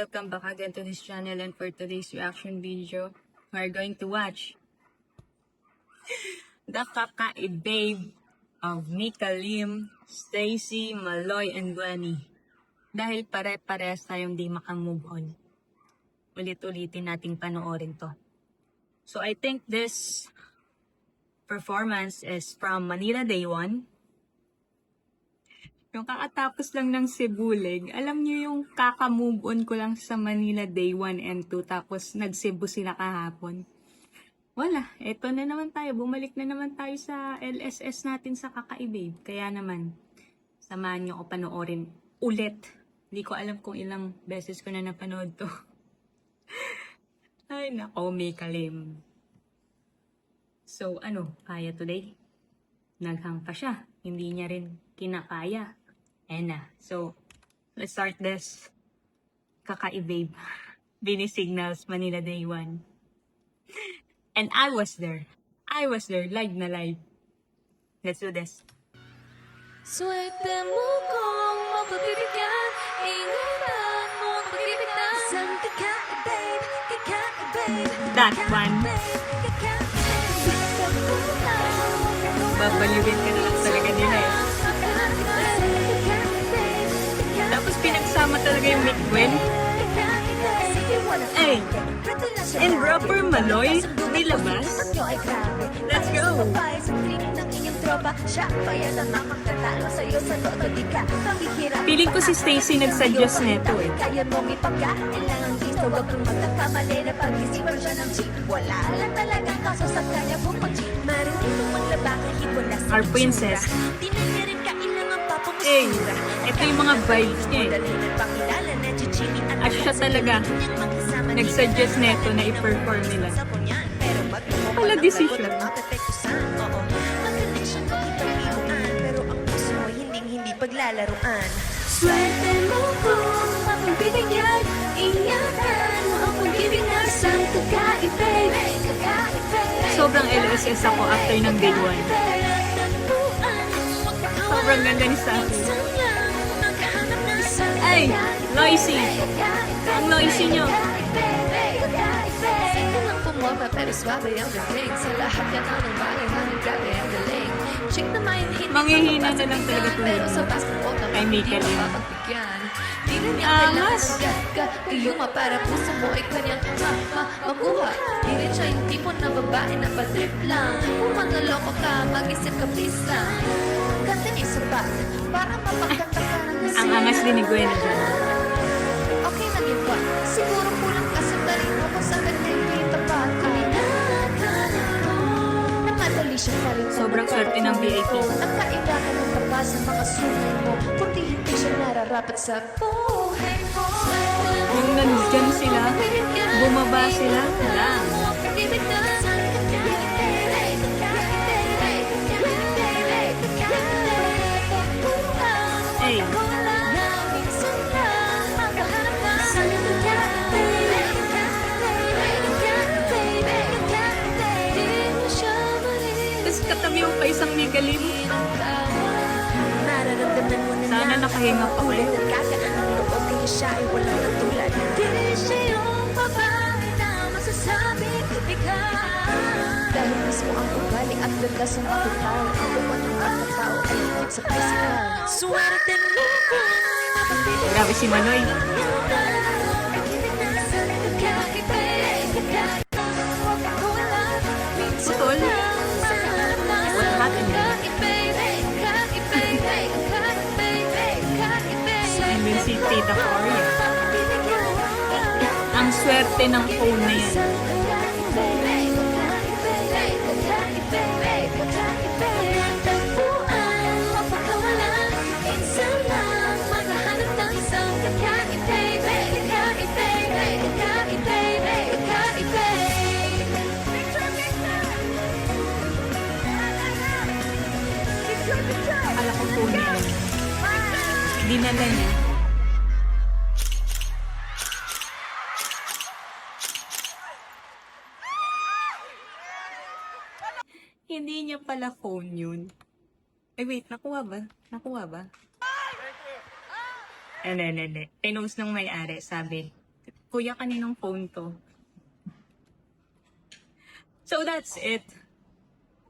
welcome back again to this channel, and for today's reaction video, we're going to watch The Kaka-I-Babe of Mika Lim, Stacy, Maloy, and Gwenny. Dahil pare-parehas tayong di makamove on, ulit-ulitin nating panoorin to. So I think this performance is from Manila Day 1. Yung kakatapos lang ng Cebulig, alam nyo yung kaka-move on ko lang sa Manila Day 1 and 2, tapos nag-Cebu sila kahapon. Wala, eto na naman tayo, bumalik na naman tayo sa LSS natin sa Kaka-I-Babe. Kaya naman, samahan nyo ko panoorin ulit. Hindi ko alam kung ilang beses ko na napanood to. Ay nako, Mika Lim. So kaya today? Naghang pa siya, hindi niya rin kinakaya. So, let's start this Kaka-I-Babe. Bini Signals, Manila Day 1. And I was there. Live na live. Let's do this. Swerte mo kung mapapibigyan, ingatan mo ang pag-ibig na isang Kaka-I-Babe, Kaka-I-Babe. That one. Babaliwin ka na lang talaga nila eh. Tapos pinagsama talaga yung Mick Gwen. Ay! And rapper Maloy, nilabas. Let's go! Feeling ko si Stacy nagsuggest neto eh. Our princess. Eh, ito yung mga vibes niya eh. At siya talaga nagsuggest neto na i-perform nila. Wala decision. Paglalaruan. Swerte mo kung mapagpibigyan, ingatan mo ang pag-ibig na isang Kaka-I-Babe, Kaka-I-Babe. Sobrang LSS ako after ng Day 1. Sobrang ganda ni Safi. Ay! Noisy! Ang noisy nyo! Pumaba pero swabe ang dating sa lahat yan ng bagay hanggang gabi ang galing. Chick na mainhin Manghihina na lang talaga pero sa tulad basketball na kay Mika Lim. mapagbigyan. Di na niya Angas! kailangan iyuma para puso mo ay kanyang makuha. Di rin siya yung tipo na babae na padrip lang. Kung manloloko ka, mag-isip ka please lang. Ganda niya sa bag para mapagkanta ka ng Ang angas din ni Gwen dyan. Okay na yun ba? Siguro kulang ka sa galing mo kung saan ganda yung tapat ka. Namadali siya pa rin. Sobrang swerte ng VIP. Nakaiba ka ng taba sa mga sulit mo. Kundi hindi siya nararapat sa buhay mo. Yung nandyan sila, bumaba sila, lang. Ay! Tapos katabi mo pa isang Mika Lim. Sana nakahinga pa kayo. Dahil mismo ang ugali at gagdas ng kapitao, ang buwan ng mga tao ay higit sa pisikal. Swerte mo kung mapapibigyan. Grabe si Manoy. Putol. What happened? And then si Tita Coria. Ang swerte ng phone na yan. Akala ko phone na yan. Dinala niya. Hindi niya pala phone yun. Ay wait, nakuha ba? Hindi. Pinost ng may-ari, sabi, Kuya, kaninong phone to? So that's it.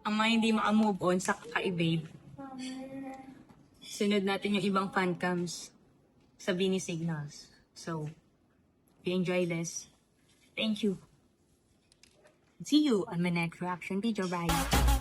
Ang mga hindi maka-move on sa kaka-evade. Sunod natin yung ibang fan cams sa Bini Signals. So, if you enjoy this, thank you. See you on my next reaction video. Bye!